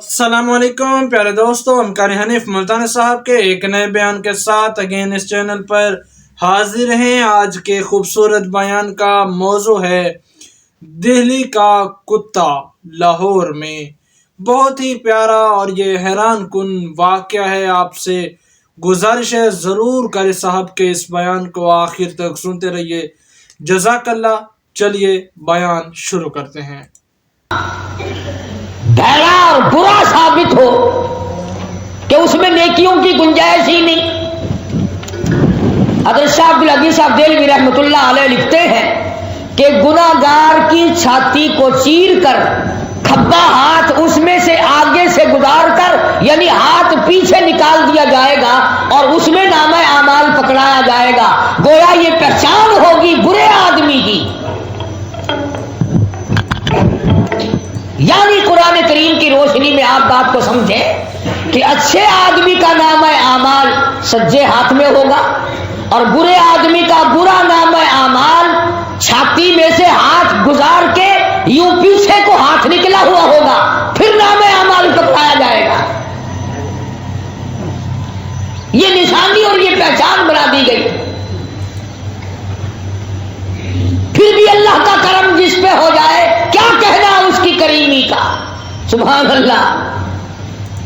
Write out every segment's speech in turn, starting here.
السلام علیکم پیارے دوستو، ہم قاری حنیف ملتانی صاحب کے ایک نئے بیان کے ساتھ اگین اس چینل پر حاضر ہیں۔ آج کے خوبصورت بیان کا موضوع ہے دہلی کا کتا لاہور میں۔ بہت ہی پیارا اور یہ حیران کن واقعہ ہے۔ آپ سے گزارش ہے ضرور قاری صاحب کے اس بیان کو آخر تک سنتے رہیے، جزاک اللہ۔ چلیے بیان شروع کرتے ہیں۔ بھیڑا اور برا ثابت ہو کہ اس میں نیکیوں کی گنجائش ہی نہیں۔ حضرت شاہ عبدالعزیز صاحب دہلوی رحمۃ اللہ علیہ لکھتے ہیں کہ گناہگار کی چھاتی کو چیر کر کھبا ہاتھ اس میں سے آگے سے گزار کر، یعنی ہاتھ پیچھے نکال دیا جائے گا اور اس میں نامہ اعمال پکڑایا جائے گا، گویا یہ پہچان ہوگی برے آدمی کی۔ یعنی قرآن کریم کی روشنی میں آپ بات کو سمجھیں کہ اچھے آدمی کا نامہ اعمال سجے ہاتھ میں ہوگا اور برے آدمی کا برا نامہ اعمال چھاتی میں سے ہاتھ گزار کے یوں پیچھے کو ہاتھ نکلا ہوا ہوگا، پھر نامہ اعمال پکڑایا جائے گا۔ یہ نشانی اور یہ پہچان بنا دی گئی۔ پھر بھی اللہ کا کرم جس پہ ہو جائے، کیا کہنا اس کی کریمی کا، سبحان اللہ۔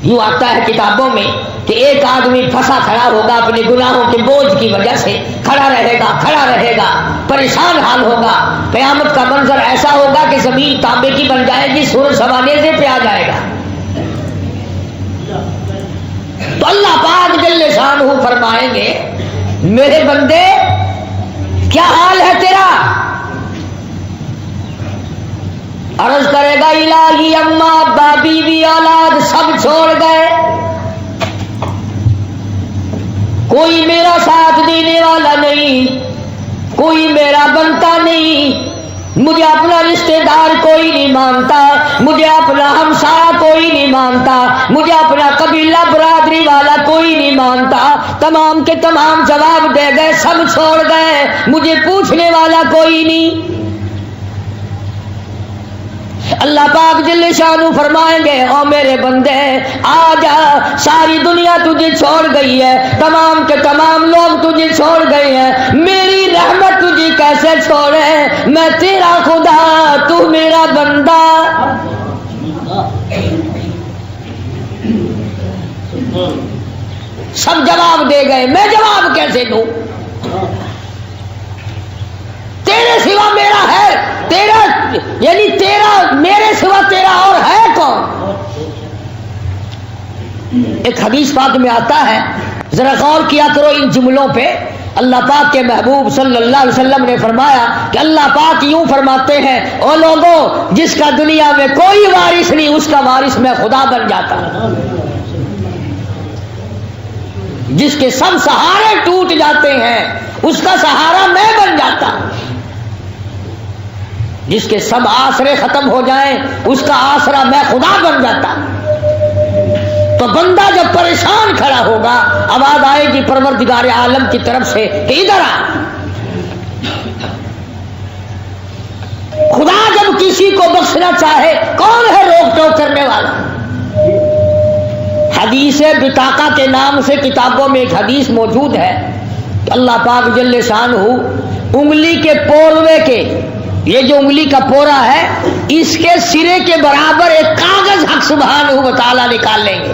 یوں آتا ہے کتابوں میں کہ ایک آدمی پھنسا کھڑا ہوگا اپنے گناہوں کے بوجھ کی وجہ سے، کھڑا رہے گا، پریشان حال ہوگا۔ قیامت کا منظر ایسا ہوگا کہ زمین تانبے کی بن جائے گی، سورج سوانیزے پہ آ جائے گا۔ تو اللہ پاک جل شانہ فرمائیں گے، میرے بندے کیا حال ہے تیرا؟ عرض کرے گا الہی اماں ابا بیوی اولاد سب چھوڑ گئے، کوئی میرا ساتھ دینے والا نہیں، کوئی میرا بنتا نہیں، مجھے اپنا رشتہ دار کوئی نہیں مانتا، مجھے اپنا ہمسایہ کوئی نہیں مانتا، مجھے اپنا قبیلہ برادری والا کوئی نہیں مانتا۔ تمام کے تمام جواب دے گئے، سب چھوڑ گئے، مجھے پوچھنے والا کوئی نہیں۔ اللہ پاک جل شانہ فرمائیں گے، او میرے بندے آ جا، ساری دنیا تجھے چھوڑ گئی ہے، تمام کے تمام لوگ تجھے چھوڑ گئے ہیں، میری رحمت تجھے کیسے چھوڑے؟ میں تیرا خدا، تو میرا بندہ۔ سب جواب دے گئے، میں جواب کیسے دوں؟ تیرے سوا میرا ہے، تیرا یعنی تیرا میرے سوا تیرا اور ہے کون؟ ایک حدیث پاک میں آتا ہے، ذرا غور کیا کرو ان جملوں پہ۔ اللہ پاک کے محبوب صلی اللہ علیہ وسلم نے فرمایا کہ اللہ پاک یوں فرماتے ہیں، او لوگوں جس کا دنیا میں کوئی وارث نہیں، اس کا وارث میں خدا بن جاتا، جس کے سب سہارے ٹوٹ جاتے ہیں اس کا سہارا میں بن جاتا ہوں، جس کے سب آسرے ختم ہو جائیں اس کا آسرا میں خدا بن جاتا ہوں۔ تو بندہ جب پریشان کھڑا ہوگا، آواز آئے گی پروردگار عالم کی طرف سے کہ ادھر آ۔ خدا جب کسی کو بخشنا چاہے، کون ہے روک ٹوک کرنے والا؟ حدیث بطاقہ کے نام سے کتابوں میں ایک حدیث موجود ہے کہ اللہ پاک جل شانہ انگلی کے پوروے کے، یہ جو انگلی کا پورا ہے، اس کے سرے کے برابر ایک کاغذ حق سبحانہ و تعالیٰ نکال لیں گے۔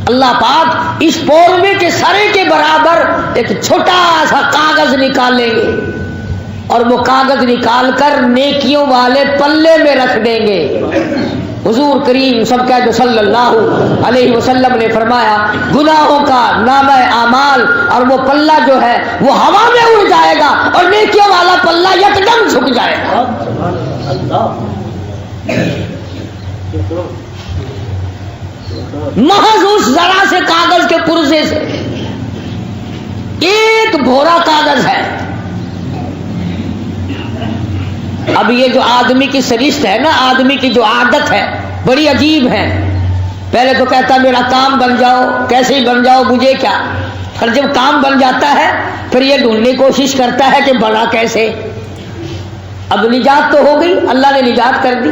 اللہ پاک اس پوروے کے سرے کے برابر ایک چھوٹا سا کاغذ نکال لیں گے اور وہ کاغذ نکال کر نیکیوں والے پلے میں رکھ دیں گے۔ حضور کریم سب کہہ دو صلی اللہ علیہ وسلم نے فرمایا، گناہوں کا نامہ اعمال اور وہ پلہ جو ہے وہ ہوا میں اڑ جائے گا اور نیکیوں والا پلہ یکدم جھک جائے گا۔ محض اس ذرا سے کاغذ کے پرزے سے، ایک بھورا کاغذ ہے۔ اب یہ جو آدمی کی سرشت ہے نا، آدمی کی جو عادت ہے بڑی عجیب ہے۔ پہلے تو کہتا میرا کام بن جاؤ، کیسے ہی بن جاؤ، مجھے کیا۔ پھر جب کام بن جاتا ہے پھر یہ ڈھونڈنے کی کوشش کرتا ہے کہ بنا کیسے۔ اب نجات تو ہو گئی، اللہ نے نجات کر دی،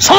100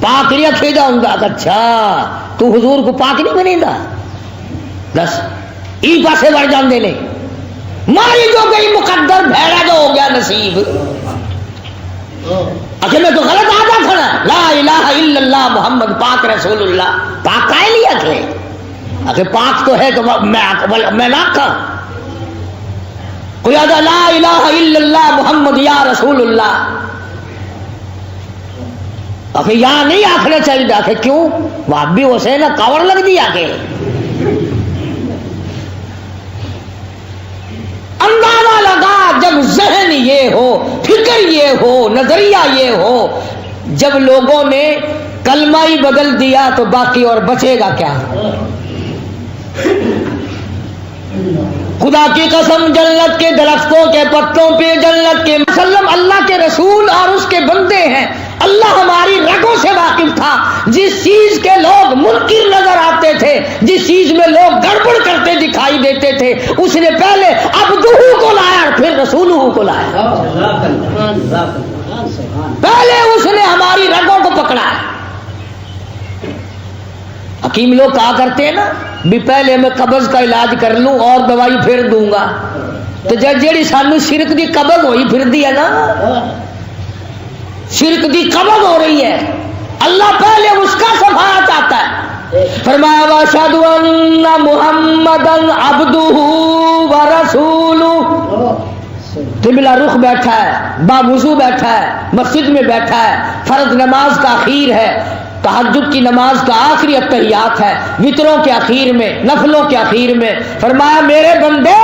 پاک نہیں رکھے گا ان کا. اچھا تو حضور کو پاک نہیں بنے گا؟ دس ای پاسے بڑھ جان دے لے ماری جو گئی مقدر بھیڑا جو ہو گیا نصیب. اچھا میں تو غلط آتا کھڑا لا الہ الا اللہ محمد پاک رسول اللہ. پاک کا لیا تھے اچھا پاک تو ہے تو میں نہ کھا کوئی آدھا لا الہ الا اللہ محمد یا رسول اللہ. آخر یہاں نہیں آخنا چاہیے. آخر کیوں؟ وہ بھی اسے نا کور لگ دیا کہ اندازہ لگا جب ذہن یہ ہو فکر یہ ہو نظریہ یہ ہو جب لوگوں نے کلمہ ہی بدل دیا تو باقی اور بچے گا کیا؟ خدا کی قسم جنت کے درختوں کے پتوں پہ جنت کے وسلم اللہ کے رسول اور اس کے بندے ہیں. اللہ ہماری رگوں سے واقف تھا. جس چیز کے لوگ منکر نظر آتے تھے جس چیز میں لوگ گڑبڑ کرتے دکھائی دیتے تھے اس نے پہلے عبدہ کو لایا اور پھر رسولہ کو لایا. پہلے اس نے ہماری رگوں کو پکڑا. حکیم لوگ کہا کرتے ہیں نا بھی پہلے میں قبض کا علاج کر لوں اور دوائی پھر دوں گا. تو جیڑی سانو شرک دی قبض ہوئی پھر دی ہے نا شرک دی قبض ہو رہی ہے. اللہ پہلے اس کا صفحہ چاہتا ہے. فرمایا واشہد ان محمدا عبدہ ورسولہ. قبلہ رخ بیٹھا ہے باوضو بیٹھا ہے مسجد میں بیٹھا ہے فرض نماز کا اخیر ہے تہجد کی نماز کا آخری اتحیات ہے وتروں کے اخیر میں نفلوں کے اخیر میں. فرمایا میرے بندے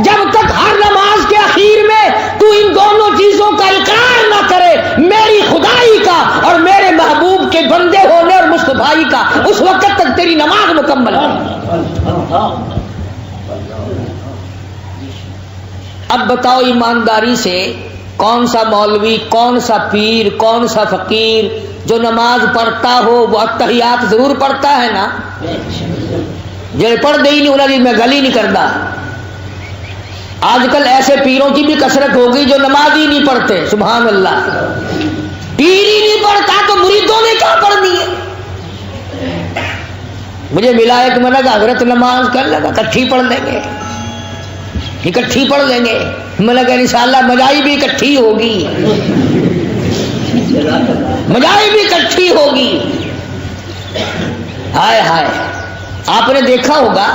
جب تک ہر نماز کے اخیر میں تو ان دونوں چیزوں کا اقرار نہ کرے میری خدائی کا اور میرے محبوب کے بندے ہونے اور مصطفی کا اس وقت تک تیری نماز مکمل ہے. اب بتاؤ ایمانداری سے کون سا مولوی کون سا پیر کون سا فقیر جو نماز پڑھتا ہو وہ اتحیات ضرور پڑھتا ہے نا. جو پڑھ دے ہی نہیں انہیں میں گلی نہیں کرتا. آج کل ایسے پیروں کی بھی کثرت ہو گئی جو نماز ہی نہیں پڑھتے. سبحان اللہ. پیر ہی نہیں پڑھتا تو مریدوں نے کیا پڑھنی ہے؟ مجھے ملا ہے کہ میں نے کہا حضرت نماز کر لگا اکٹھی پڑھ لیں گے اکٹھی پڑھ لیں گے. میں نے کہا انشاءاللہ مجائی بھی اکٹھی ہوگی مجائی بھی اکٹھی ہوگی. ہائے ہائے آپ نے دیکھا ہوگا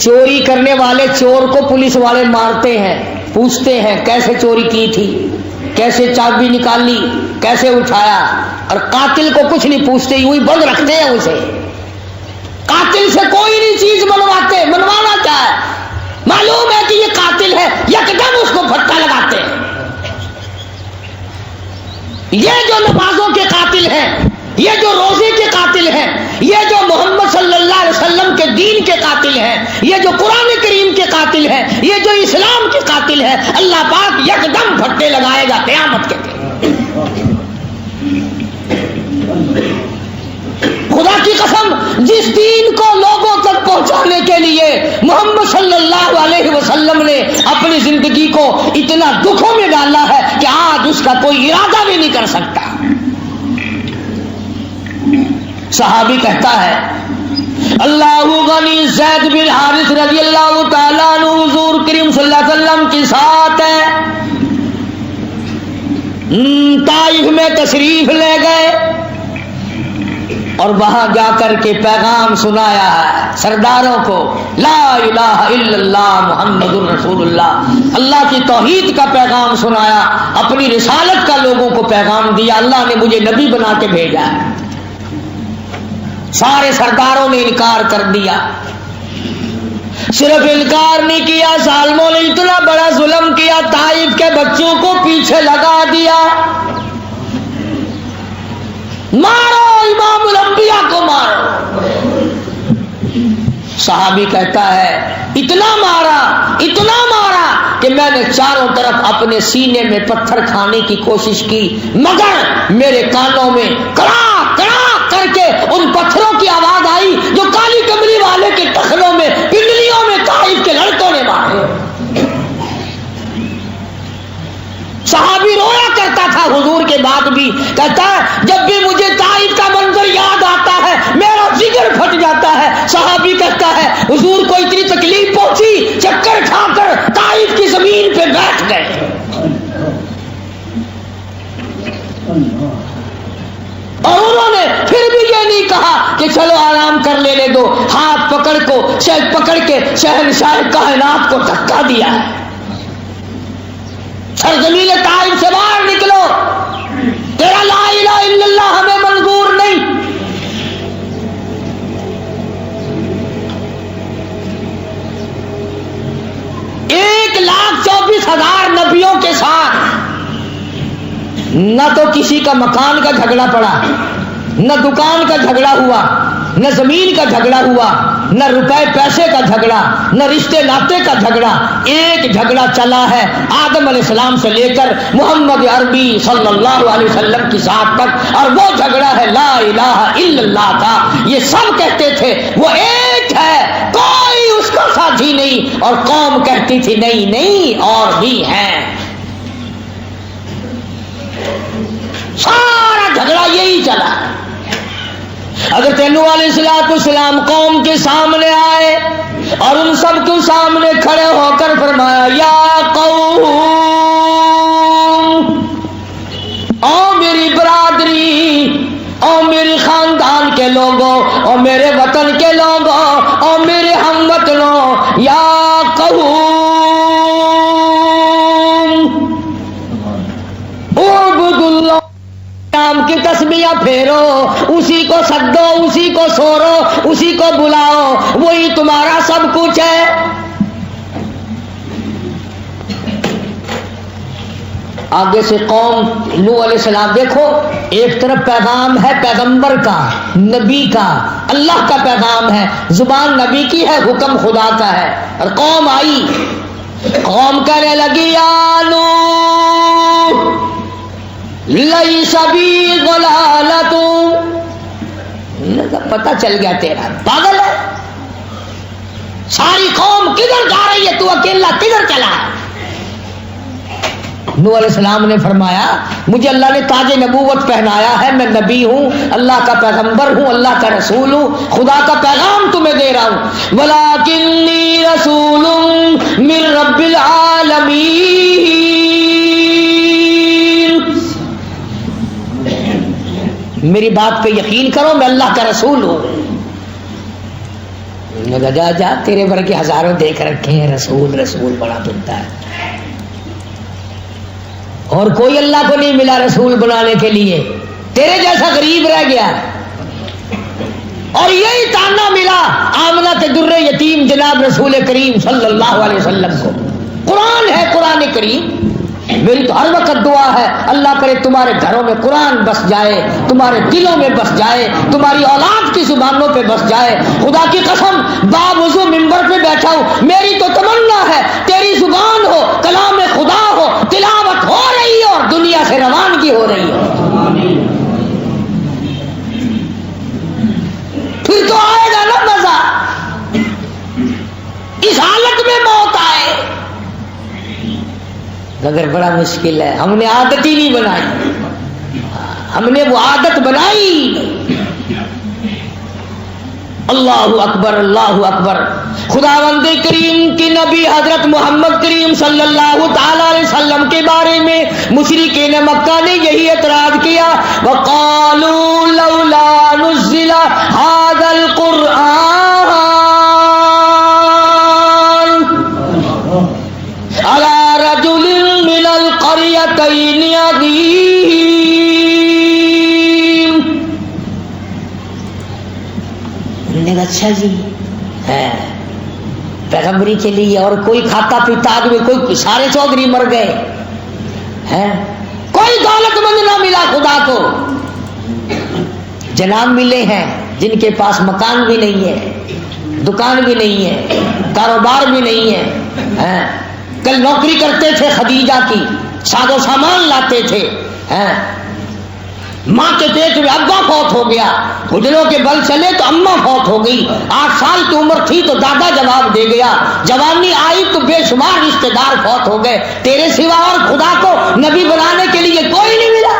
چوری کرنے والے چور کو پولیس والے مارتے ہیں پوچھتے ہیں کیسے چوری کی تھی کیسے چابی نکالی کیسے اٹھایا اور قاتل کو کچھ نہیں پوچھتے یوں ہی بند رکھتے ہیں اسے. قاتل سے کوئی نہیں چیز منواتے. منوانا کیا ہے؟ معلوم ہے کہ یہ قاتل ہے یکدم اس کو پھٹکا لگاتے ہیں. یہ جو نمازوں کے قاتل ہیں یہ جو روزے کے قاتل ہیں یہ جو محمد صلی اللہ علیہ وسلم کے دین کے قاتل ہیں یہ جو قرآن کریم کے قاتل ہیں یہ جو اسلام کے قاتل ہیں اللہ پاک یکدم پھٹے لگائے گا قیامت کے دن. خدا کی قسم جس دین کو لوگوں تک پہنچانے کے لیے محمد صلی اللہ علیہ وسلم نے اپنی زندگی کو اتنا دکھوں میں ڈالا ہے کہ آج اس کا کوئی ارادہ بھی نہیں کر سکتا. صحابی کہتا ہے اللہ غنی زید بن حارث رضی اللہ تعالیٰ عنہ حضور کریم صلی اللہ علیہ وسلم کے ساتھ ہے طائف میں تشریف لے گئے اور وہاں جا کر کے پیغام سنایا ہے سرداروں کو لا الہ الا اللہ محمد الرسول اللہ. اللہ کی توحید کا پیغام سنایا اپنی رسالت کا لوگوں کو پیغام دیا. اللہ نے مجھے نبی بنا کے بھیجا ہے. سارے سرداروں نے انکار کر دیا. صرف انکار نہیں کیا ظالموں نے اتنا بڑا ظلم کیا طائف کے بچوں کو پیچھے لگا دیا. مارو امام الانبیاء کو مارو. صحابی کہتا ہے اتنا مارا کہ میں نے چاروں طرف اپنے سینے میں پتھر کھانے کی کوشش کی مگر میرے کانوں میں کڑا کڑا کر کے ان پتھروں کی آواز آئی جو کالی کملی والے کے ٹخنوں میں پنڈلیوں میں طائف کے لڑکوں نے مارے. صحابی رویا کرتا تھا حضور کے بعد بھی کہتا ہے جب بھی مجھے طائف حضور کو اتنی تکلیف پہنچی، چکر کھا کر طائف کی زمین پہ بیٹھ گئے، اور انہوں نے پھر بھی یہ نہیں کہا کہ چلو آرام کر لینے دو، ہاتھ پکڑ کے شہنشاہ کائنات کو دھکا دیا ہے، سرزمین طائف سے باہر نکلو، تیرا لا الہ الا اللہ ہمیں منظور نہیں۔ 1,24,000 نبیوں کے ساتھ نہ تو کسی کا مکان کا جھگڑا پڑا، نہ دکان کا جھگڑا ہوا، نہ زمین کا جھگڑا ہوا، نہ روپے پیسے کا جھگڑا، نہ رشتے ناطے کا جھگڑا، ایک جھگڑا چلا ہے آدم علیہ السلام سے لے کر محمد عربی صلی اللہ علیہ وسلم کی ذات تک، اور وہ جھگڑا ہے لا الہ الا اللہ کا۔ یہ سب کہتے تھے وہ ایک ہے، کوئی اس کا ساتھی نہیں، اور قوم کہتی تھی نہیں نہیں اور بھی ہیں۔ سارا جھگڑا یہی چلا۔ حضرت نوح علیہ السلام قوم کے سامنے آئے اور ان سب کے سامنے کھڑے ہو کر فرمایا یا قوم، او میری برادری، او میرے خاندان کے لوگوں، او میرے وطن کے لوگوں، او میرے ہم وطنوں، یا قوم اعبدوا اللہ، نام کی تسبیحاں پھیرو، اسی کو سدو، اسی کو سورو، اسی کو بلاؤ، وہی تمہارا سب کچھ ہے۔ آگے سے قوم نوح علیہ السلام، دیکھو ایک طرف پیغام ہے پیغمبر کا، نبی کا، اللہ کا پیغام ہے، زبان نبی کی ہے، حکم خدا کا ہے، اور قوم آئی، قوم کہنے لگی یا نوح لیس بی ضلالۃ، پتہ چل گیا تیرا پاگل ہے، ساری قوم کدھر جا رہی ہے، تو اکیلا کدھر چلا ہے؟ نوح علیہ السلام نے فرمایا مجھے اللہ نے تاج نبوت پہنایا ہے، میں نبی ہوں، اللہ کا پیغمبر ہوں، اللہ کا رسول ہوں، خدا کا پیغام تمہیں دے رہا ہوں، وَلَٰكِنِّي رَسُولٌ مِّن رَّبِّ الْعَالَمِينَ، میری بات پہ یقین کرو، میں اللہ کا رسول ہوں۔ جا جا تیرے بھر کے ہزاروں دیکھ رکھے ہیں، رسول رسول بڑا بنتا ہے، اور کوئی اللہ کو نہیں ملا رسول بنانے کے لیے، تیرے جیسا غریب رہ گیا، اور یہی تانا ملا آمنہ کے در یتیم جناب رسول کریم صلی اللہ علیہ وسلم کو۔ قرآن ہے، قرآن کریم، میری تو ہر وقت دعا ہے اللہ کرے تمہارے گھروں میں قرآن بس جائے، تمہارے دلوں میں بس جائے، تمہاری اولاد کی زبانوں پہ بس جائے۔ خدا کی قسم باوضو ممبر پہ بیٹھا ہوں، میری تو تمنا ہے تیری زبان ہو، کلام خدا ہو، تلاوت ہو رہی ہو اور دنیا سے روانگی ہو رہی ہو، پھر تو آئے گا نا مزہ۔ اس حالت میں موت آئے مگر بڑا مشکل ہے، ہم نے عادت ہی نہیں بنائی، ہم نے وہ عادت بنائی۔ اللہ اکبر، اللہ اکبر۔ خداوند کریم کی نبی حضرت محمد کریم صلی اللہ تعالی علیہ وسلم کے بارے میں مشرکین مکہ نے یہی اعتراض کیا، وقالوا لولا نزل هذا القرآن على رجل من القريتين عظيم۔ اچھا جی ہے پیغمبری کے لیے، اور کوئی کھاتا پیتا آدمی، کوئی سارے چودھری مر گئے ہیں، کوئی دولت مند نہ ملا خدا کو، جناب ملے ہیں جن کے پاس مکان بھی نہیں ہے، دکان بھی نہیں ہے، کاروبار بھی نہیں ہے، کل نوکری کرتے تھے خدیجہ کی، ساز و سامان لاتے تھے، ماں کے پیٹ میں ابا فوت ہو گیا، گھٹنوں کے بل چلے تو اماں فوت ہو گئی، 8 سال کی عمر تھی تو دادا جواب دے گیا، جوانی آئی تو بے شمار رشتے دار فوت ہو گئے، تیرے سوا اور خدا کو نبی بنانے کے لیے کوئی نہیں ملا،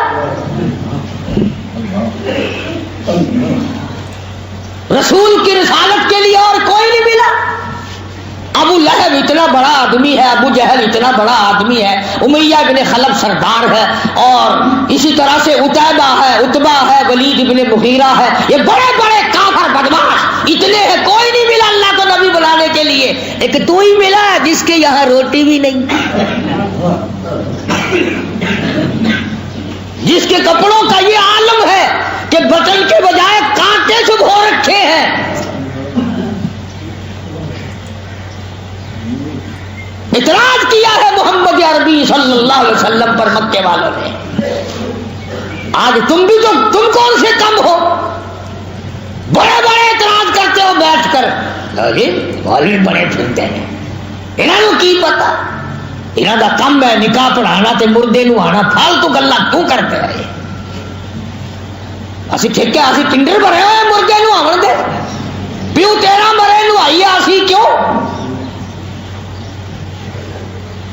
رسول کی رسالت کے لیے اور کوئی نہیں ملا۔ اتنا بڑا آدمی ہے، ابو جہل اتنا بڑا آدمی ہے، امیہ ابن خلف سردار ہے، اور اسی طرح سے عتبہ ہے، ولید ابن مغیرہ ہے، یہ بڑے بڑے کافر بدماش اتنے ہیں، کوئی نہیں ملا اللہ کو نبی بنانے کے لیے، ایک تو ہی ملا جس کے یہاں روٹی بھی نہیں، جس کے کپڑوں کا یہ عالم ہے کہ بٹن کے بجائے کانٹے چبھو رکھے ہیں۔ اعتراض کیا ہے محمد عربی صلی اللہ علیہ وسلم پر مکے والوں نے۔ آج تم بھی تو، تم کون سے کم ہو؟ بڑے بڑے اعتراض کرتے ہو بیٹھ کر، مولوی بڑے پھرتے ہیں، انہوں نے کی پتا، انہوں کا کم ہے نکاح پڑھانا تے مردے نو آنا، فالتو گلا کیوں کرتے رہے؟ اسی ٹھیکے اسی ٹنڈر بھرے ہوئے مردے نو آون دے، پیو تیرا مرے نو آئیے اسی کیوں؟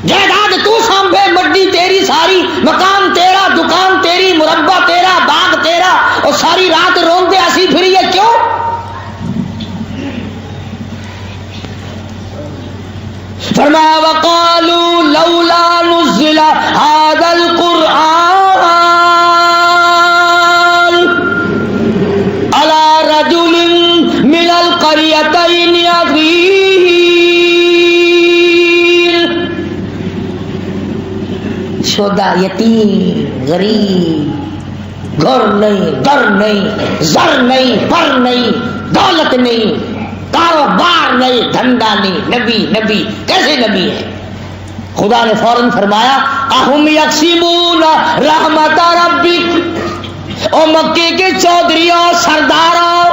جائیداد تو سانبھے، مڈی تیری ساری، مکان تیرا، دکان تیری، مربع تیرا، باغ تیرا، اور ساری رات روندے اسی پھریے کیوں؟ فرمایا وقالوا لولا نزل هذا القرآن على رجل من القريتين عظيم، شودا یتیم غریب، گھر نہیں، در نہیں، زر نہیں، پر نہیں، دولت نہیں، کاروبار نہیں، دھندا نہیں، نبی کیسے نبی ہے؟ خدا نے فوراً فرمایا اہم یقسمون رحمت ربک، او مکے کے چودھریوں، سرداروں،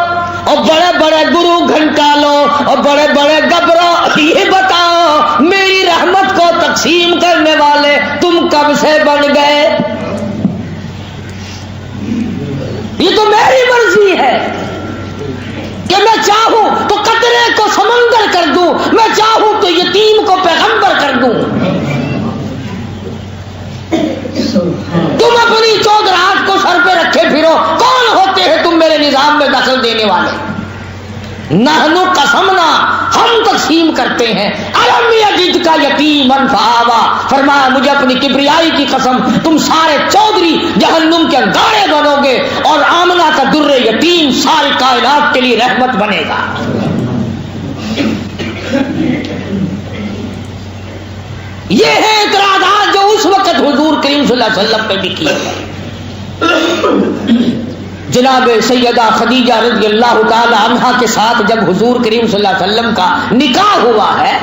اور بڑے بڑے گرو گھنٹالوں، اور بڑے بڑے گبروں، یہ بتاؤ میری رحمت کو تقسیم کرنے والے تم کب سے بن گئے؟ یہ تو میری مرضی ہے کہ میں چاہوں تو قطرے کو سمندر کر دوں، میں چاہوں تو یتیم کو پیغمبر کر دوں۔ تم اپنی چودراہٹ کو سر پہ رکھے پھرو، کون ہوتے ہیں تم میرے نظام میں دخل دینے والے؟ نحنو قسمنا، ہم تقسیم کرتے ہیں، الم یجد کا یتیما فآوا، فرمایا مجھے اپنی کبریائی کی قسم تم سارے چودھری جہنم کے انگارے بنو گے، اور آمنہ کا در یتیم ساری کائنات کے لیے رحمت بنے گا۔ یہ ہے اعتراضات جو اس وقت حضور کریم صلی اللہ علیہ وسلم پہ بھی کیے گئے۔ جناب سیدہ خدیجہ رضی اللہ تعالی عنہا کے ساتھ جب حضور کریم صلی اللہ علیہ وسلم کا نکاح ہوا ہے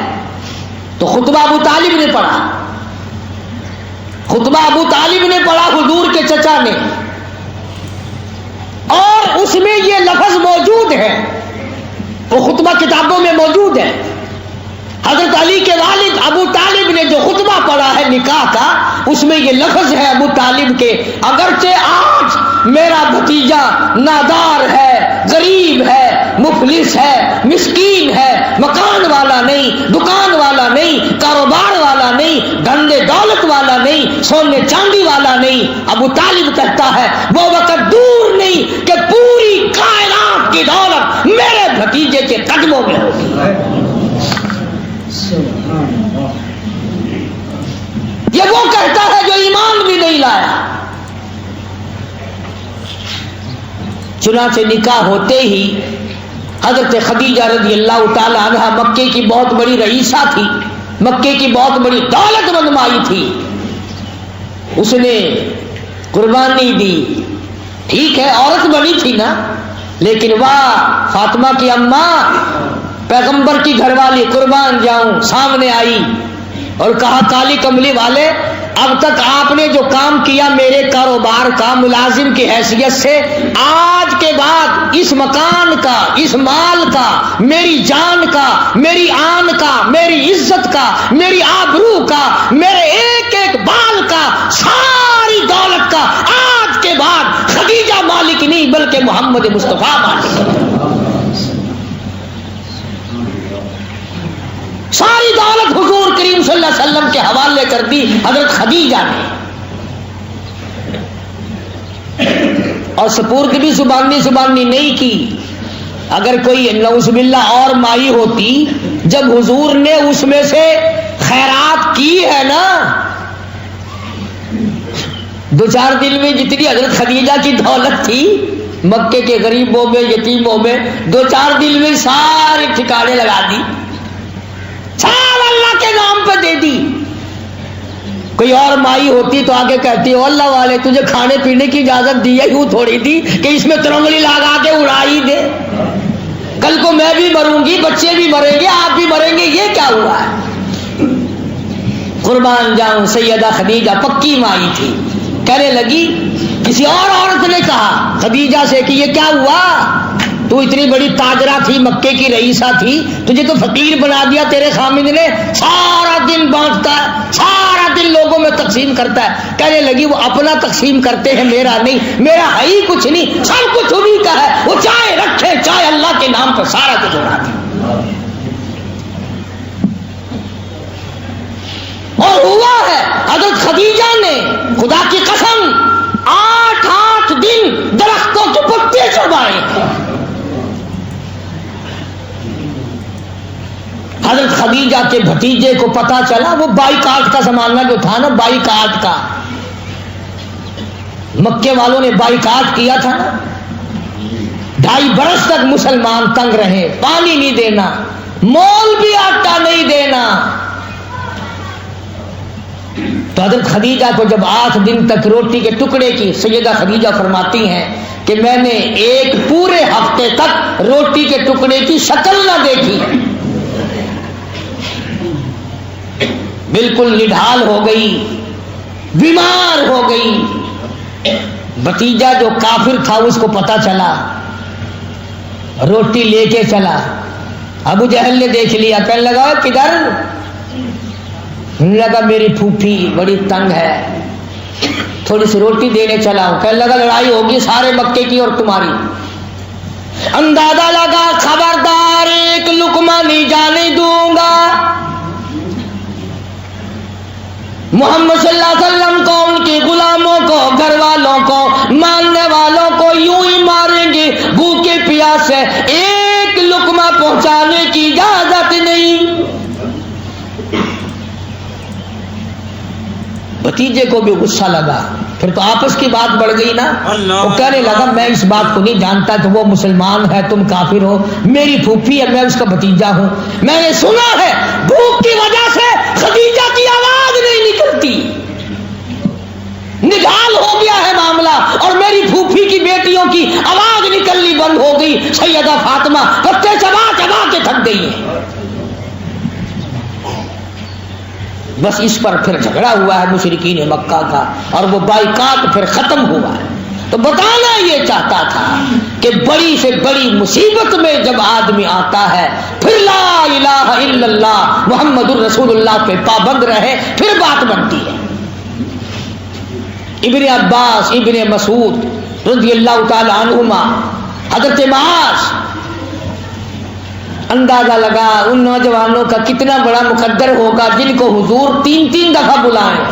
تو خطبہ ابو طالب نے پڑھا، خطبہ ابو طالب نے پڑھا حضور کے چچا نے، اور اس میں یہ لفظ موجود ہے، وہ خطبہ کتابوں میں موجود ہے، حضرت علی کے والد ابو طالب نے جو خطبہ پڑھا ہے نکاح کا، اس میں یہ لفظ ہے ابو طالب کے، اگرچہ آج میرا بھتیجا نادار ہے، غریب ہے، مفلس ہے، مسکین ہے، مکان والا نہیں، دکان والا نہیں، کاروبار والا نہیں، دھندے دولت والا نہیں، سونے چاندی والا نہیں، ابو طالب کہتا ہے وہ وقت دور نہیں کہ پوری کائنات کی دولت میرے بھتیجے کے قدموں میں ہوگی۔ یہ وہ کہتا ہے جو ایمان بھی نہیں لایا۔ چنانچہ نکاح ہوتے ہی حضرت خدیجہ رضی اللہ تعالی عنہا مکے کی بہت بڑی رئیسہ تھی، مکے کی بہت بڑی دولت مند مائی تھی، اس نے قربانی دی، ٹھیک ہے عورت بنی تھی نا، لیکن واہ فاطمہ کی اماں، پیغمبر کی گھر والی قربان جاؤں، سامنے آئی اور کہا کالی کملی والے اب تک آپ نے جو کام کیا میرے کاروبار کا ملازم کی حیثیت سے، آج کے بعد اس مکان کا، اس مال کا، میری جان کا، میری آن کا، میری عزت کا، میری آبرو کا، میرے ایک ایک بال کا، ساری دولت کا آج کے بعد خدیجہ مالک نہیں بلکہ محمد مصطفیٰ مالک ہے۔ ساری دولت حضور کریم صلی اللہ علیہ وسلم کے حوالے کر دی حضرت خدیجہ نے، اور سپرد بھی زبانی نہیں کی، اگر کوئی نعوذ باللہ اور مائی ہوتی، جب حضور نے اس میں سے خیرات کی ہے نا، 2-4 دن میں جتنی حضرت خدیجہ کی دولت تھی مکے کے غریبوں میں، یتیموں میں، 2-4 دن میں سارے ٹھکانے لگا دی، سب اللہ کے نام پہ دے دی۔ کوئی اور مائی ہوتی تو آگے کہتی ہو اللہ والے تجھے کھانے پینے کی اجازت دی ہے، یوں تھوڑی دی کہ اس میں ترنگلی لگا کے اڑائی دے، کل کو میں بھی مروں گی، بچے بھی مریں گے، آپ بھی مریں گے، یہ کیا ہوا ہے؟ قربان جاؤں سیدہ خدیجہ پکی مائی تھی، کہنے لگی، کسی اور عورت نے کہا خدیجہ سے کہ یہ کیا ہوا، تو اتنی بڑی تاجرہ تھی، مکے کی رئیسہ تھی، تجھے تو فقیر بنا دیا تیرے خامد نے، سارا دن بانٹتا ہے، سارا دن لوگوں میں تقسیم کرتا ہے۔ کہنے لگی وہ اپنا تقسیم کرتے ہیں، میرا نہیں، میرا ہے ہی کچھ نہیں، سب کچھ انہیں کا ہے، وہ چاہے رکھے چاہے اللہ کے نام پر سارا کچھ اڑا دے۔ اور ہوا ہے حضرت خدیجہ نے خدا کی قسم 8 دن درختوں کے پتے چبائے۔ حضرت خدیجہ کے بھتیجے کو پتا چلا، وہ بائیکاٹ کا زمانہ جو تھا نا، بائیکاٹ کا، مکے والوں نے بائیکاٹ کیا تھا نا، 2.5 برس تک مسلمان تنگ رہے، پانی نہیں دینا، مول بھی آٹا نہیں دینا۔ تو حضرت خدیجہ کو جب 8 دن تک روٹی کے ٹکڑے کی، سیدہ خدیجہ فرماتی ہیں کہ میں نے ایک پورے ہفتے تک روٹی کے ٹکڑے کی شکل نہ دیکھی، بالکل نڈھال ہو گئی، بیمار ہو گئی۔ بھتیجا جو کافر تھا اس کو پتا چلا، روٹی لے کے چلا، ابو جہل نے دیکھ لیا، کہنے لگا کدھر؟ لگا میری پھوپھی بڑی تنگ ہے، تھوڑی سی روٹی دینے چلا ہوں۔ کہنے لگا لڑائی ہوگی سارے مکے کی اور تمہاری۔ اندازہ لگا خبردار ایک لقمہ نہیں جانے دوں گا، محمد صلی اللہ علیہ وسلم کو، ان کے غلاموں کو، گھر والوں کو، ماننے والوں کو یوں ہی ماریں گے، بھوکے پیاسے، ایک لقمہ پہنچانے کی اجازت نہیں۔ بھتیجے کو بھی غصہ لگا، پھر تو آپس کی بات بڑھ گئی نا، وہ کہنے لگا میں اس بات کو نہیں جانتا کہ وہ مسلمان ہے تم کافر ہو، میری پھوپھی ہے، میں اس کا بھتیجا ہوں، میں نے سنا ہے بھوک کی وجہ سے خدیجہ کی آواز نہیں نکلتی، نڈھال ہو گیا ہے معاملہ، اور میری پھوپھی کی بیٹیوں کی آواز نکلنی بند ہو گئی، سیدہ فاطمہ پتے چبا چبا کے تھک گئی ہیں۔ بس اس پر پھر جھگڑا ہوا ہے مشرکین مکہ کا، اور وہ بائیکاٹ پھر ختم ہوا ہے۔ تو بتانا یہ چاہتا تھا کہ بڑی سے بڑی مصیبت میں جب آدمی آتا ہے، پھر لا الہ الا اللہ محمد الرسول اللہ پہ پابند رہے، پھر بات بنتی ہے۔ ابن عباس، ابن مسعود رضی اللہ تعالی عنہما، حضرت معاذ، اندازہ لگا ان نوجوانوں کا کتنا بڑا مقدر ہوگا جن کو حضور 3 دفعہ بلائیں۔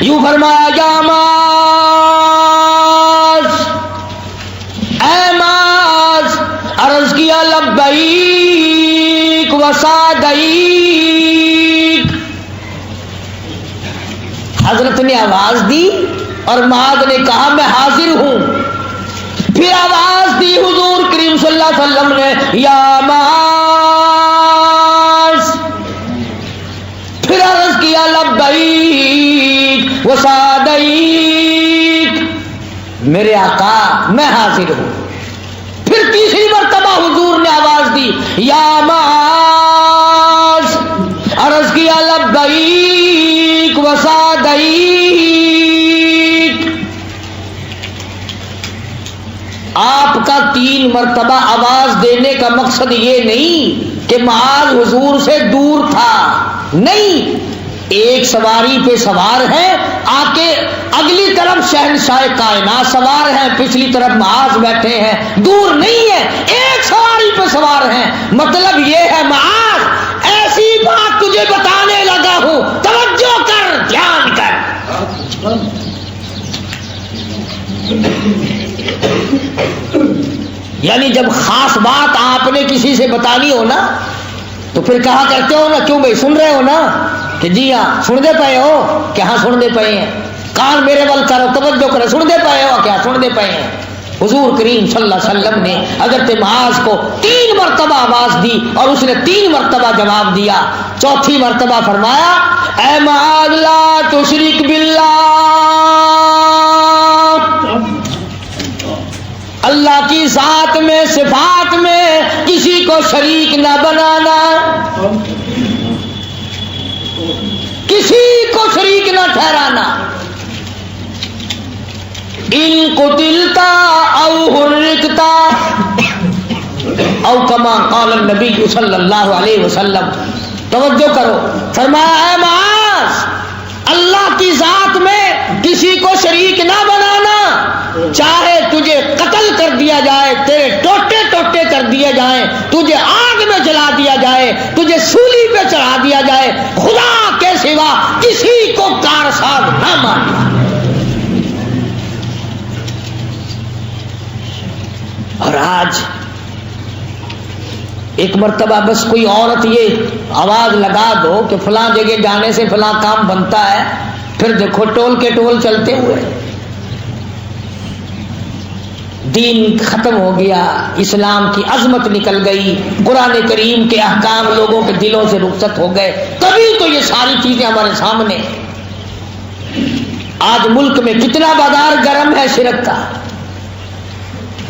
یوں فرمایا یا معاذ، اے معاذ، عرض کیا لبیک و سعدیک۔ حضرت نے آواز دی اور معاذ نے کہا میں حاضر ہوں۔ پھر آواز دی حضور کریم صلی اللہ علیہ وسلم نے یا معاذ، پھر عرض کیا لبیک و سعدیک، میرے آقا میں حاضر ہوں۔ پھر تیسری مرتبہ حضور نے آواز دی یا معاذ، عرض کیا لبیک و سعدیک۔ آپ کا 3 مرتبہ آواز دینے کا مقصد یہ نہیں کہ معاذ حضور سے دور تھا، نہیں، ایک سواری پہ سوار ہے، آکے اگلی طرف شہنشاہ کائنات سوار ہیں، پچھلی طرف معاذ بیٹھے ہیں، دور نہیں ہے، ایک سواری پہ سوار ہیں۔ مطلب یہ ہے معاذ ایسی بات تجھے بتانے لگا ہوں، توجہ کر، دھیان کر۔ یعنی جب خاص بات آپ نے کسی سے بتانی ہو نا تو پھر کہا کرتے ہو نا کیوں بھائی سن رہے ہو نا کہ جی ہاں سن دے پائے ہو کہ ہاں سن دے پائے ہیں کان میرے بل کرو توجہ کرو سن دے پائے ہو کیا سن دے پائے ہیں حضور کریم صلی اللہ علیہ وسلم نے حضرت معاذ کو 3 مرتبہ آواز دی اور اس نے 3 مرتبہ جواب دیا چوتھی مرتبہ فرمایا اے معاذ لا تشرک باللہ اللہ کی ذات میں صفات میں کسی کو شریک نہ بنانا کسی کو شریک نہ ٹھہرانا ان قتلتا او حرکتا او کما قال النبی صلی اللہ علیہ وسلم توجہ کرو فرمایا اے معاذ اللہ کی ذات میں کسی کو شریک نہ بنانا چاہے تجھے قتل کر دیا جائے تیرے ٹوٹے ٹوٹے کر دیے جائیں تجھے آگ میں جلا دیا جائے تجھے سولی پہ چڑھا دیا جائے خدا کے سوا کسی کو کارساز نہ ماننا اور آج ایک مرتبہ بس کوئی عورت یہ آواز لگا دو کہ فلاں جگہ جانے سے فلاں کام بنتا ہے پھر دیکھو ٹول کے ٹول چلتے ہوئے دین ختم ہو گیا اسلام کی عظمت نکل گئی قرآن کریم کے احکام لوگوں کے دلوں سے رخصت ہو گئے تبھی تو یہ ساری چیزیں ہمارے سامنے آج ملک میں کتنا بازار گرم ہے شرک کا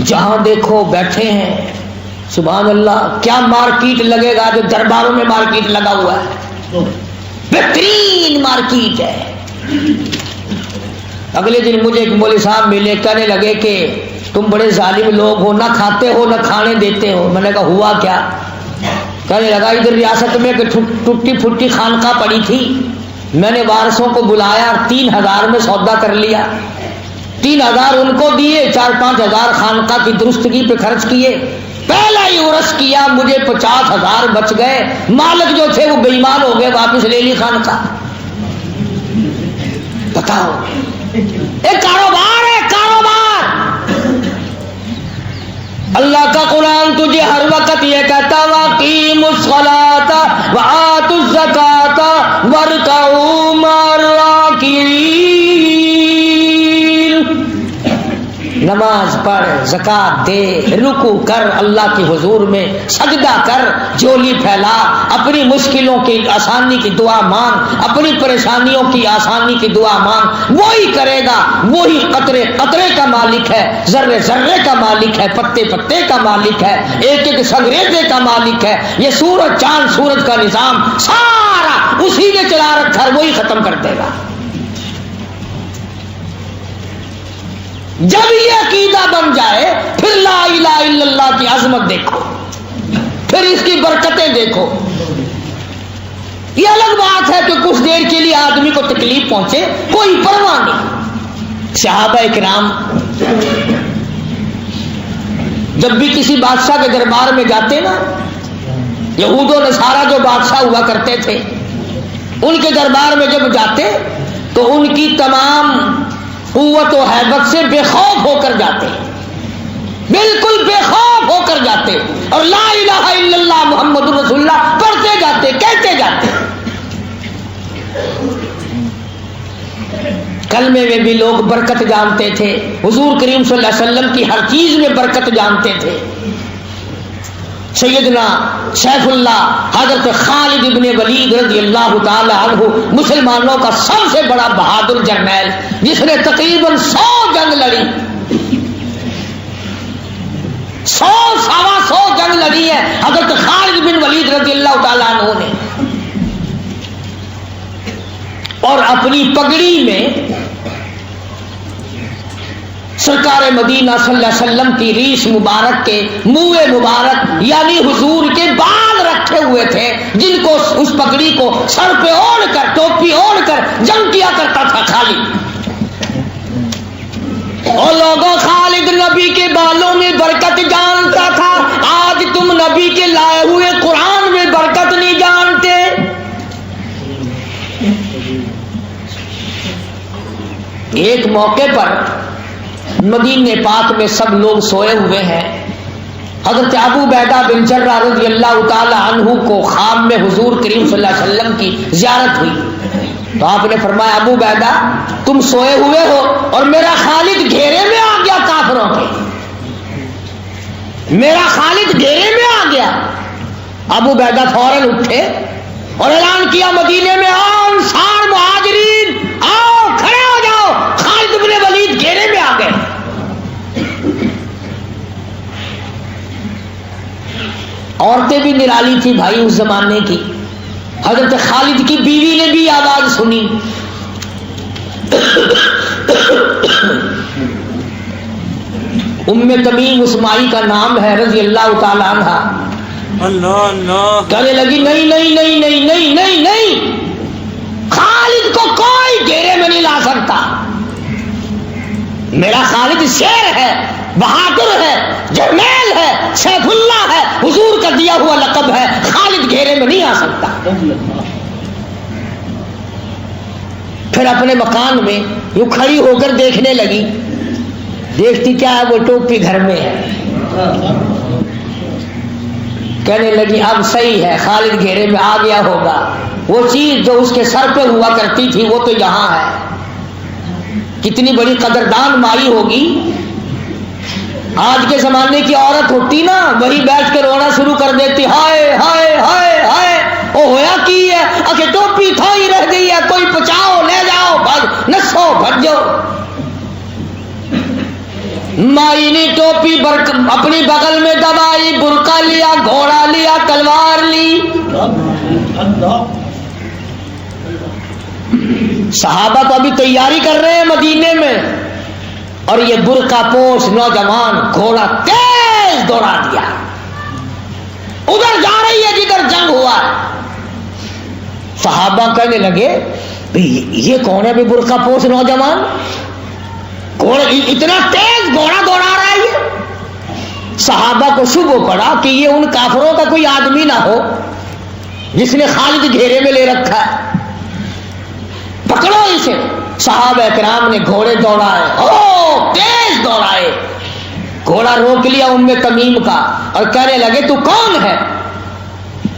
جہاں دیکھو بیٹھے ہیں سبحان اللہ کیا مارکیٹ لگے گا جو درباروں میں مارکیٹ لگا ہوا ہے بہترین مارکیٹ ہے اگلے دن مجھے ایک مولوی صاحب ملے کہنے لگے کہ تم بڑے ظالم لوگ ہو نہ کھاتے ہو نہ کھانے دیتے ہو میں نے کہا ہوا کیا کہنے لگا ادھر ریاست میں ٹوٹی پھوٹی خانقاہ پڑی تھی میں نے وارثوں کو بلایا اور 3000 میں سودا کر لیا 3000 ان کو دیے 4-5 ہزار خانقاہ کی درستگی پہ خرچ کیے پہلا ہی عرس کیا مجھے 50,000 بچ گئے مالک جو تھے وہ بے ایمان ہو گئے واپس لے لی خانقاہ بتاؤ ایک کاروبار ہے کاروبار اللہ کا قرآن تجھے ہر وقت یہ کہتا وَأَقِیمُوا الصَّلَاةَ وَآتُوا الزَّکَاةَ وَارْکَعُوا مَعَ الرَّاکِعِینَ نماز پڑھ زکات دے رکوع کر اللہ کے حضور میں سجدہ کر جھولی پھیلا اپنی مشکلوں کی آسانی کی دعا مانگ اپنی پریشانیوں کی آسانی کی دعا مانگ وہی کرے گا وہی قطرے قطرے کا مالک ہے ذرے ذرے کا مالک ہے پتے پتے کا مالک ہے ایک ایک سنگریزے کا مالک ہے یہ سورج چاند سورج کا نظام سارا اسی نے چلا رکھا ہے وہی ختم کر دے گا جب یہ عقیدہ بن جائے پھر لا الہ الا اللہ کی عظمت دیکھو پھر اس کی برکتیں دیکھو یہ الگ بات ہے کہ کچھ دیر کے لیے آدمی کو تکلیف پہنچے کوئی پرواہ نہیں صحابہ کرام جب بھی کسی بادشاہ کے دربار میں جاتے نا یہود و نصارہ جو بادشاہ ہوا کرتے تھے ان کے دربار میں جب جاتے تو ان کی تمام قوت و ہیبت سے بے خوف ہو کر جاتے بالکل بے خوف ہو کر جاتے اور لا الہ الا اللہ محمد رسول اللہ پڑھتے جاتے کہتے جاتے کلمے میں بھی لوگ برکت جانتے تھے حضور کریم صلی اللہ علیہ وسلم کی ہر چیز میں برکت جانتے تھے سیدنا سیف اللہ حضرت خالد ابن ولید رضی اللہ تعالی عنہ مسلمانوں کا سب سے بڑا بہادر جرنیل جس نے تقریباً 100 جنگ لڑی 100 جنگ لڑی ہے حضرت خالد بن ولید رضی اللہ تعالی عنہ نے اور اپنی پگڑی میں سرکار مدینہ صلی اللہ علیہ وسلم کی ریش مبارک کے منہ مبارک یعنی حضور کے بال رکھے ہوئے تھے جن کو اس پگڑی کو سر پہ اوڑھ کر ٹوپی اوڑھ کر جنگ کیا کرتا تھا خالد اور لوگوں خالد نبی کے بالوں میں برکت جانتا تھا آج تم نبی کے لائے ہوئے قرآن میں برکت نہیں جانتے ایک موقع پر مدینے پاک میں سب لوگ سوئے ہوئے ہیں حضرت ابو عبیدہ بن جرہ رضی اللہ تعالی عنہ کو خواب میں حضور کریم صلی اللہ علیہ وسلم کی زیارت ہوئی تو آپ نے فرمایا ابو عبیدہ تم سوئے ہوئے ہو اور میرا خالد گھیرے میں آ گیا کافروں کے، میرا خالد گھیرے میں آ گیا۔ ابو عبیدہ فوراً اٹھے اور اعلان کیا مدینے میں آؤ انصار مہاجرین آؤ کھڑے ہو جاؤ، خالد بن ولید گھیرے میں آ گئے۔ عورتیں بھی نرالی تھی بھائی اس زمانے کی، حضرت خالد کی بیوی نے بھی آواز سنی، ام تمیم اسماعی کا نام ہے رضی اللہ تعالی عنہ، اللہ اللہ کہنے لگی نہیں نہیں نہیں نہیں نہیں نہیں نہیں، خالد کو کوئی گھیرے میں نہیں لا سکتا، میرا خالد شیر ہے، بہادر ہے، جرنیل ہے، سیف اللہ ہے، حضور کا دیا ہوا لقب ہے، خالد گھیرے میں نہیں آ سکتا۔ پھر اپنے مکان میں یوں کھڑی ہو کر دیکھنے لگی، دیکھتی کیا ہے وہ ٹوپی گھر میں ہے، کہنے لگی اب صحیح ہے خالد گھیرے میں آ گیا ہوگا، وہ چیز جو اس کے سر پہ ہوا کرتی تھی وہ تو یہاں ہے۔ کتنی بڑی قدردان مائی ہوگی، آج کے زمانے کی عورت ہوتی نا وہی بیٹھ کے رونا شروع کر دیتی، ہائے ہائے ہائے ہائے او ہویا کی ہے، اکھے ٹوپی تھوئی رہ گئی ہے، کوئی پچاؤ لے جاؤ، بھاگ نسو بھجو۔ مائی نے ٹوپی اپنی بغل میں دبائی، برقع لیا، گھوڑا لیا، تلوار لی۔ صحابہ تو ابھی تیاری کر رہے ہیں مدینے میں، اور یہ برقع پوش نوجوان گھوڑا تیز دوڑا دیا، ادھر جا رہی ہے جدھر جنگ ہوا۔ صحابہ کہنے لگے یہ کون ہے بھی برقع پوش نوجوان، اتنا تیز گھوڑا دوڑا رہا ہے یہ۔ صحابہ کو شبہ پڑا کہ یہ ان کافروں کا کوئی آدمی نہ ہو جس نے خالد گھیرے میں لے رکھا ہے، پکڑو اسے۔ صحابہ کرام نے گھوڑے دوڑائے، او تیز دوڑائے، گھوڑا روک لیا ام تمیم کا اور کہنے لگے تو کون ہے؟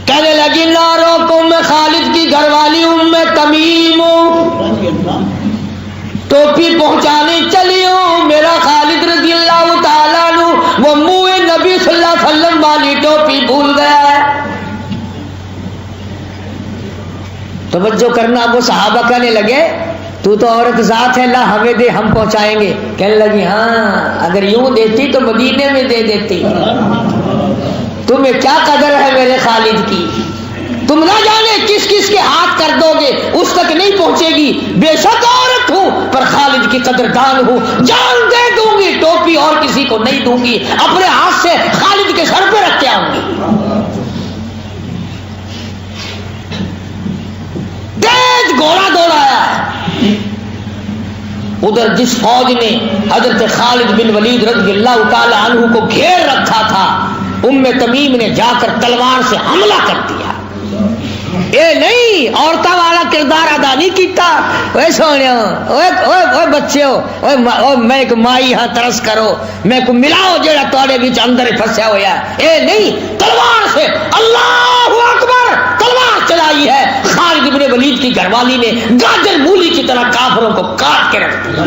کہنے لگی نہ روکو میں خالد کی گھر والی ام تمیم ہوں، ٹوپی پہنچانے چلی ہوں، میرا خالد رضی اللہ تعالیٰ عنہ وہ منہ نبی صلی اللہ علیہ وسلم والی ٹوپی بھول گیا ہے۔ توجہ کرنا، وہ صحابہ کہنے لگے تو عورت ذات ہے، لا ہمیں دے ہم پہنچائیں گے۔ کہنے لگی ہاں اگر یوں دیتی تو مدینے میں دے دیتی، تمہیں کیا قدر ہے میرے خالد کی، تم نہ جانے کس کس کے ہاتھ کر دو گے اس تک نہیں پہنچے گی، بے شک عورت ہوں پر خالد کی قدردان ہوں، جان دے دوں گی، ٹوپی اور کسی کو نہیں دوں گی، اپنے ہاتھ سے خالد کے سر پہ رکھ کے آؤں گی۔ تیز گھوڑا دوڑایا ہے۔ ادھر جس فوج نے حضرت خالد بن ولید رضی اللہ تعالی عنہ کو گھیر رکھا تھا، ام تمیم نے جا کر تلوار سے حملہ کر دیا۔ اے نہیں عورتوں والا کردار ادا نہیں کیتا، اوے سونیا، اوے بچیو، اوے میں ایک مائی ہاں ترس کرو، میں کو ملاؤ جڑا تواڈے وچ اندر پھسیا ہویا ہے۔ اے نہیں، تلوار سے اللہ اکبر تلوار چلائی ہے، خالد بن ولید کی گھر والی نے گاجر مولی کی طرح کافروں کو کاٹ کے رکھ دیا۔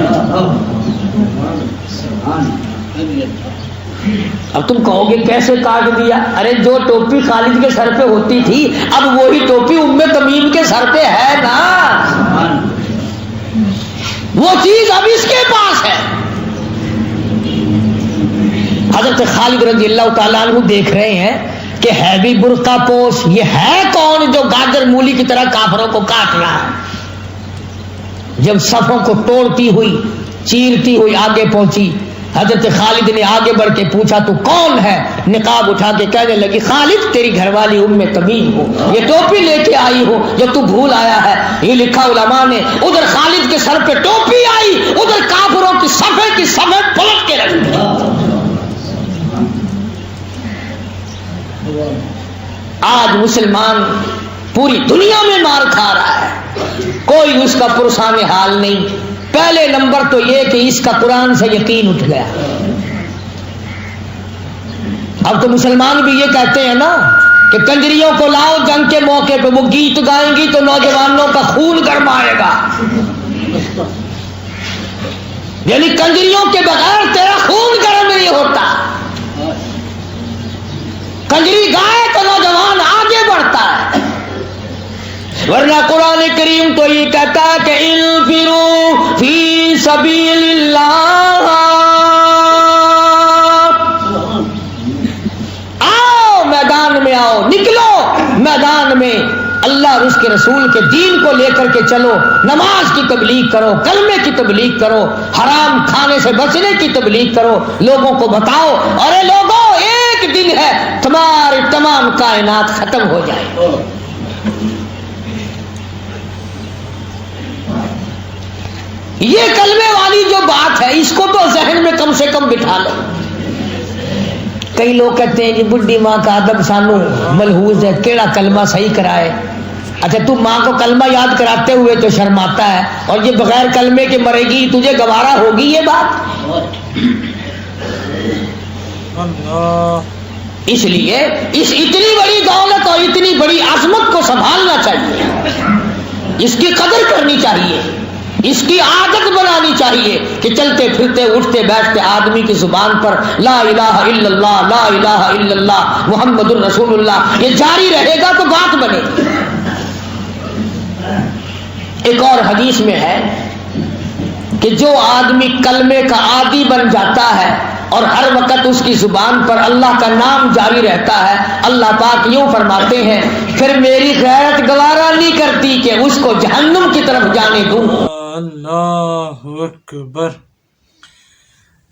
اب تم کہو گے کیسے کاٹ دیا؟ ارے جو ٹوپی خالد کے سر پہ ہوتی تھی اب وہی ٹوپی ام تمیم کے سر پہ ہے نا، وہ چیز اب اس کے پاس ہے۔ حضرت خالد رضی اللہ تعالیٰ عنہ دیکھ رہے ہیں کہ ہے بھی برقع پوش، یہ ہے کون جو گاجر مولی کی طرح کافروں کو کاٹ رہا ہے؟ جب صفوں کو توڑتی ہوئی چیرتی ہوئی آگے پہنچی، حضرت خالد نے آگے بڑھ کے پوچھا تو کون ہے؟ نقاب اٹھا کے کہنے لگی خالد تیری گھر والی ام تمیم ہو، یہ ٹوپی لے کے آئی ہو جو تو بھول آیا ہے۔ یہ لکھا علماء نے، ادھر خالد کے سر پہ ٹوپی آئی، ادھر کافروں کی صفے پلٹ کے رکھ دی۔ آج مسلمان پوری دنیا میں مار کھا رہا ہے، کوئی اس کا پرسان حال نہیں۔ پہلے نمبر تو یہ کہ اس کا قرآن سے یقین اٹھ گیا، اب تو مسلمان بھی یہ کہتے ہیں نا کہ کنجریوں کو لاؤ جنگ کے موقع پہ، وہ گیت گائیں گی تو نوجوانوں کا خون گرم آئے گا، یعنی کنجریوں کے بغیر تیرا خون گرم نہیں ہوتا، کنجری گائے تو نوجوان آگے بڑھتا ہے۔ ورنہ قرآن کریم تو یہ کہتا ہے کہ انفروا فی سبیل اللہ، آؤ میدان میں، آؤ نکلو میدان میں، اللہ اور اس کے رسول کے دین کو لے کر کے چلو، نماز کی تبلیغ کرو، کلمے کی تبلیغ کرو، حرام کھانے سے بچنے کی تبلیغ کرو، لوگوں کو بتاؤ، ارے لوگوں ایک دن ہے تمہاری تمام کائنات ختم ہو جائے۔ یہ کلمے والی جو بات ہے اس کو تو ذہن میں کم سے کم بٹھا لو۔ کئی لوگ کہتے ہیں جی بڈھی ماں کا ادب سانو ملحوظ ہے، کیڑا کلمہ صحیح کرائے۔ اچھا تو ماں کو کلمہ یاد کراتے ہوئے تو شرماتا ہے، اور یہ بغیر کلمے کے مرے گی، تجھے گوارا ہوگی یہ بات؟ اس لیے اس اتنی بڑی دولت اور اتنی بڑی عظمت کو سنبھالنا چاہیے، اس کی قدر کرنی چاہیے، اس کی عادت بنانی چاہیے کہ چلتے پھرتے اٹھتے بیٹھتے آدمی کی زبان پر لا الہ الا اللہ، لا الہ الا اللہ، محمد الرسول اللہ، یہ جاری رہے گا تو بات بنے گی۔ ایک اور حدیث میں ہے کہ جو آدمی کلمے کا عادی بن جاتا ہے اور ہر وقت اس کی زبان پر اللہ کا نام جاری رہتا ہے، اللہ پاک یوں فرماتے ہیں پھر میری غیرت گوارا نہیں کرتی کہ اس کو جہنم کی طرف جانے دوں۔ اللہ اکبر،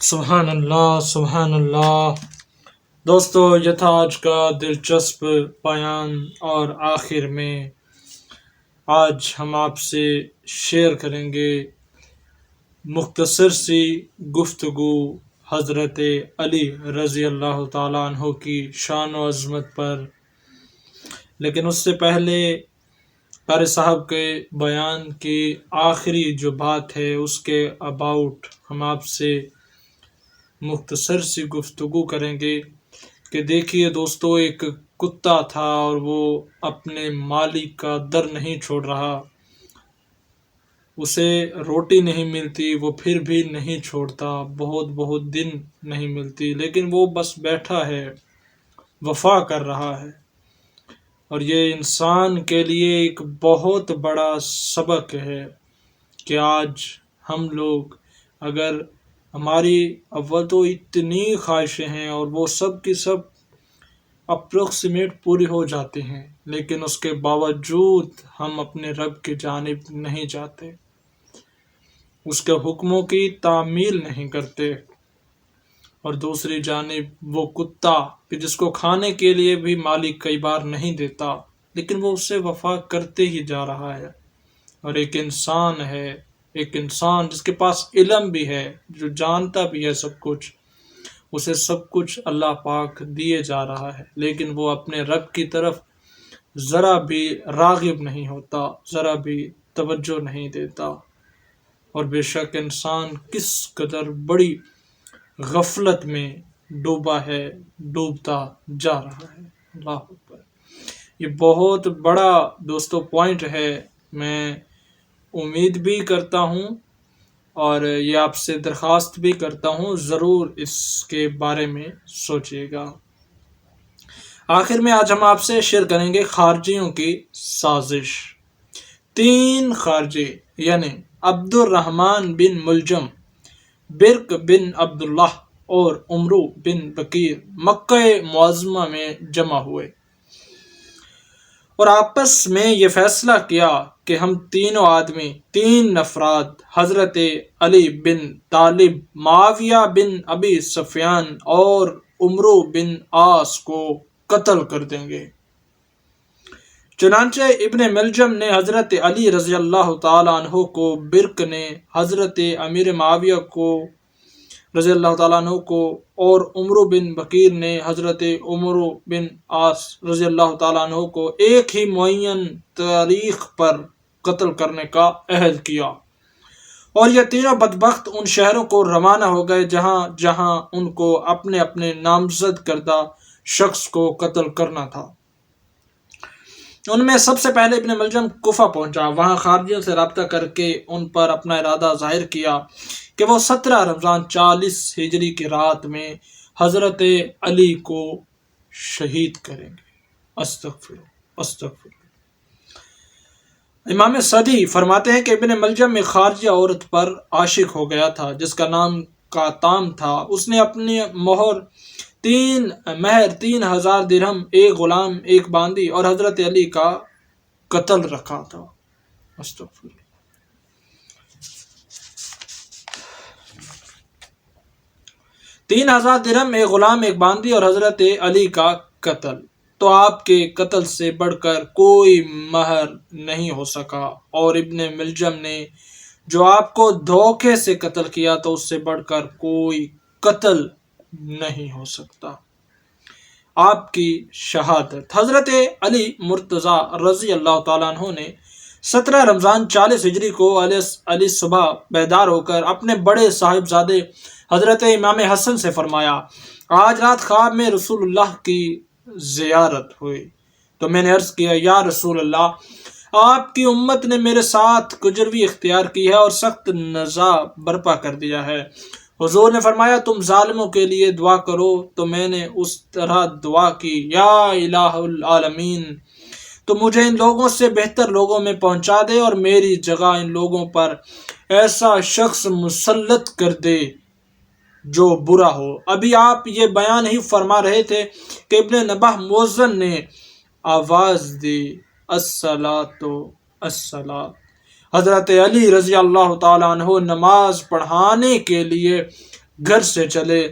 سبحان اللہ سبحان اللہ۔ دوستو یہ تھا آج کا دلچسپ بیان، اور آخر میں آج ہم آپ سے شیئر کریں گے مختصر سی گفتگو حضرت علی رضی اللہ تعالیٰ عنہ کی شان و عظمت پر، لیکن اس سے پہلے قاری صاحب کے بیان کی آخری جو بات ہے اس کے اباؤٹ ہم آپ سے مختصر سی گفتگو کریں گے کہ دیکھیے دوستو، ایک کتا تھا اور وہ اپنے مالک کا در نہیں چھوڑ رہا، اسے روٹی نہیں ملتی وہ پھر بھی نہیں چھوڑتا، بہت دن نہیں ملتی لیکن وہ بس بیٹھا ہے، وفا کر رہا ہے۔ اور یہ انسان کے لیے ایک بہت بڑا سبق ہے کہ آج ہم لوگ اگر ہماری اول تو اتنی خواہشیں ہیں اور وہ سب کی سب اپروکسیمیٹ پوری ہو جاتی ہیں، لیکن اس کے باوجود ہم اپنے رب کی جانب نہیں جاتے، اس کے حکموں کی تعمیل نہیں کرتے، اور دوسری جانب وہ کتا کہ جس کو کھانے کے لیے بھی مالک کئی بار نہیں دیتا لیکن وہ اس سے وفا کرتے ہی جا رہا ہے۔ اور ایک انسان ہے، ایک انسان جس کے پاس علم بھی ہے، جو جانتا بھی ہے سب کچھ، اسے سب کچھ اللہ پاک دیے جا رہا ہے، لیکن وہ اپنے رب کی طرف ذرا بھی راغب نہیں ہوتا، ذرا بھی توجہ نہیں دیتا۔ اور بے شک انسان کس قدر بڑی غفلت میں ڈوبا ہے، ڈوبتا جا رہا ہے۔ اللہ اکبر، یہ بہت بڑا دوستو پوائنٹ ہے، میں امید بھی کرتا ہوں اور یہ آپ سے درخواست بھی کرتا ہوں ضرور اس کے بارے میں سوچیے گا۔ آخر میں آج ہم آپ سے شیئر کریں گے خارجیوں کی سازش۔ 3 خارجی یعنی عبد الرحمن بن ملجم، برق بن عبداللہ اور عمرو بن بکیر مکہ معظمہ میں جمع ہوئے اور آپس میں یہ فیصلہ کیا کہ ہم تینوں آدمی، 3 افراد، حضرت علی بن طالب، معاویہ بن ابی سفیان اور عمرو بن عاص کو قتل کر دیں گے۔ چنانچہ ابن ملجم نے حضرت علی رضی اللہ تعالیٰ عنہ کو، برق نے حضرت امیر معاویہ کو رضی اللہ تعالیٰ عنہ کو، اور عمرو بن بکیر نے حضرت عمرو بن عاص رضی اللہ تعالیٰ عنہ کو ایک ہی معین تاریخ پر قتل کرنے کا عہد کیا، اور یہ تینوں بدبخت ان شہروں کو روانہ ہو گئے جہاں جہاں ان کو اپنے اپنے نامزد کردہ شخص کو قتل کرنا تھا۔ ان میں سب سے پہلے ابن ملجم کوفہ پہنچا، وہاں خارجیوں سے رابطہ کر کے ان پر اپنا ارادہ ظاہر کیا کہ وہ 17 رمضان 40 ہجری کی رات میں حضرت علی کو شہید کریں گے۔ استغفر۔ امام صدی فرماتے ہیں کہ ابن ملجم ایک خارجیہ عورت پر عاشق ہو گیا تھا جس کا نام کاتام تھا۔ اس نے اپنی مہر 3000 درہم، ایک غلام، ایک باندی اور حضرت علی کا قتل رکھا تھا۔ استغفر۔ 3000 درہم، ایک غلام، ایک باندی اور حضرت علی کا قتل، تو آپ کے قتل سے بڑھ کر کوئی مہر نہیں ہو سکا، اور ابن ملجم نے جو آپ کو دھوکے سے قتل کیا تو اس سے بڑھ کر کوئی قتل نہیں ہو سکتا۔ آپ کی شہادت۔ حضرت علی مرتضیٰ رضی اللہ تعالیٰ عنہ نے 17 رمضان 40 ہجری کو علی صبح بیدار ہو کر اپنے بڑے صاحبزادے حضرت امام حسن سے فرمایا، آج رات خواب میں رسول اللہ کی زیارت ہوئی تو میں نے عرض کیا، یا رسول اللہ، آپ کی امت نے میرے ساتھ کجروی اختیار کی ہے اور سخت نزاع برپا کر دیا ہے۔ حضور نے فرمایا، تم ظالموں کے لیے دعا کرو، تو میں نے اس طرح دعا کی، یا الہ العالمین، تو مجھے ان لوگوں سے بہتر لوگوں میں پہنچا دے اور میری جگہ ان لوگوں پر ایسا شخص مسلط کر دے جو برا ہو۔ ابھی آپ یہ بیان ہی فرما رہے تھے کہ ابن نباہ مؤذن نے آواز دی، الصلاۃ الصلاۃ۔ حضرت علی رضی اللہ تعالیٰ عنہ نماز پڑھانے کے لیے گھر سے چلے۔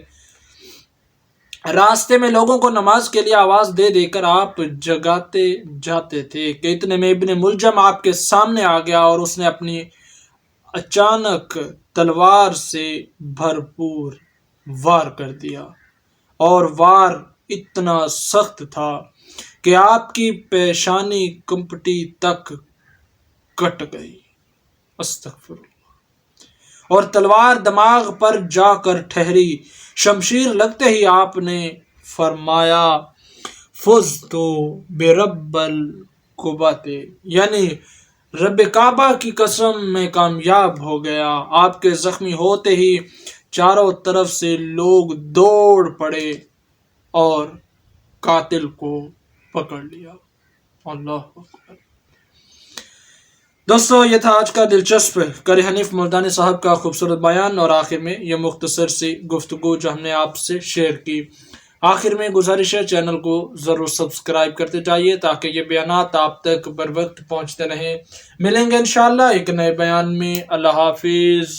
راستے میں لوگوں کو نماز کے لیے آواز دے دے کر آپ جگاتے جاتے تھے کہ اتنے میں ابن ملجم آپ کے سامنے آ گیا اور اس نے اپنی اچانک تلوار سے بھرپور وار کر دیا، اور وار اتنا سخت تھا کہ آپ کی پیشانی کمپٹی تک کٹ گئی۔ استغفر اللہ۔ اور تلوار دماغ پر جا کر ٹھہری۔ شمشیر لگتے ہی آپ نے فرمایا، فزت برب الکعبۃ، یعنی رب کعبہ کی قسم میں کامیاب ہو گیا۔ آپ کے زخمی ہوتے ہی چاروں طرف سے لوگ دوڑ پڑے اور قاتل کو پکڑ لیا۔ اللہ اکبر۔ دوستو، یہ تھا آج کا دلچسپ قاری حنیف ملتانی صاحب کا خوبصورت بیان، اور آخر میں یہ مختصر سی گفتگو جو ہم نے آپ سے شیئر کی۔ آخر میں گزارش ہے، چینل کو ضرور سبسکرائب کرتے جائیے تاکہ یہ بیانات آپ تک بر وقت پہنچتے رہیں۔ ملیں گے انشاءاللہ ایک نئے بیان میں۔ اللہ حافظ۔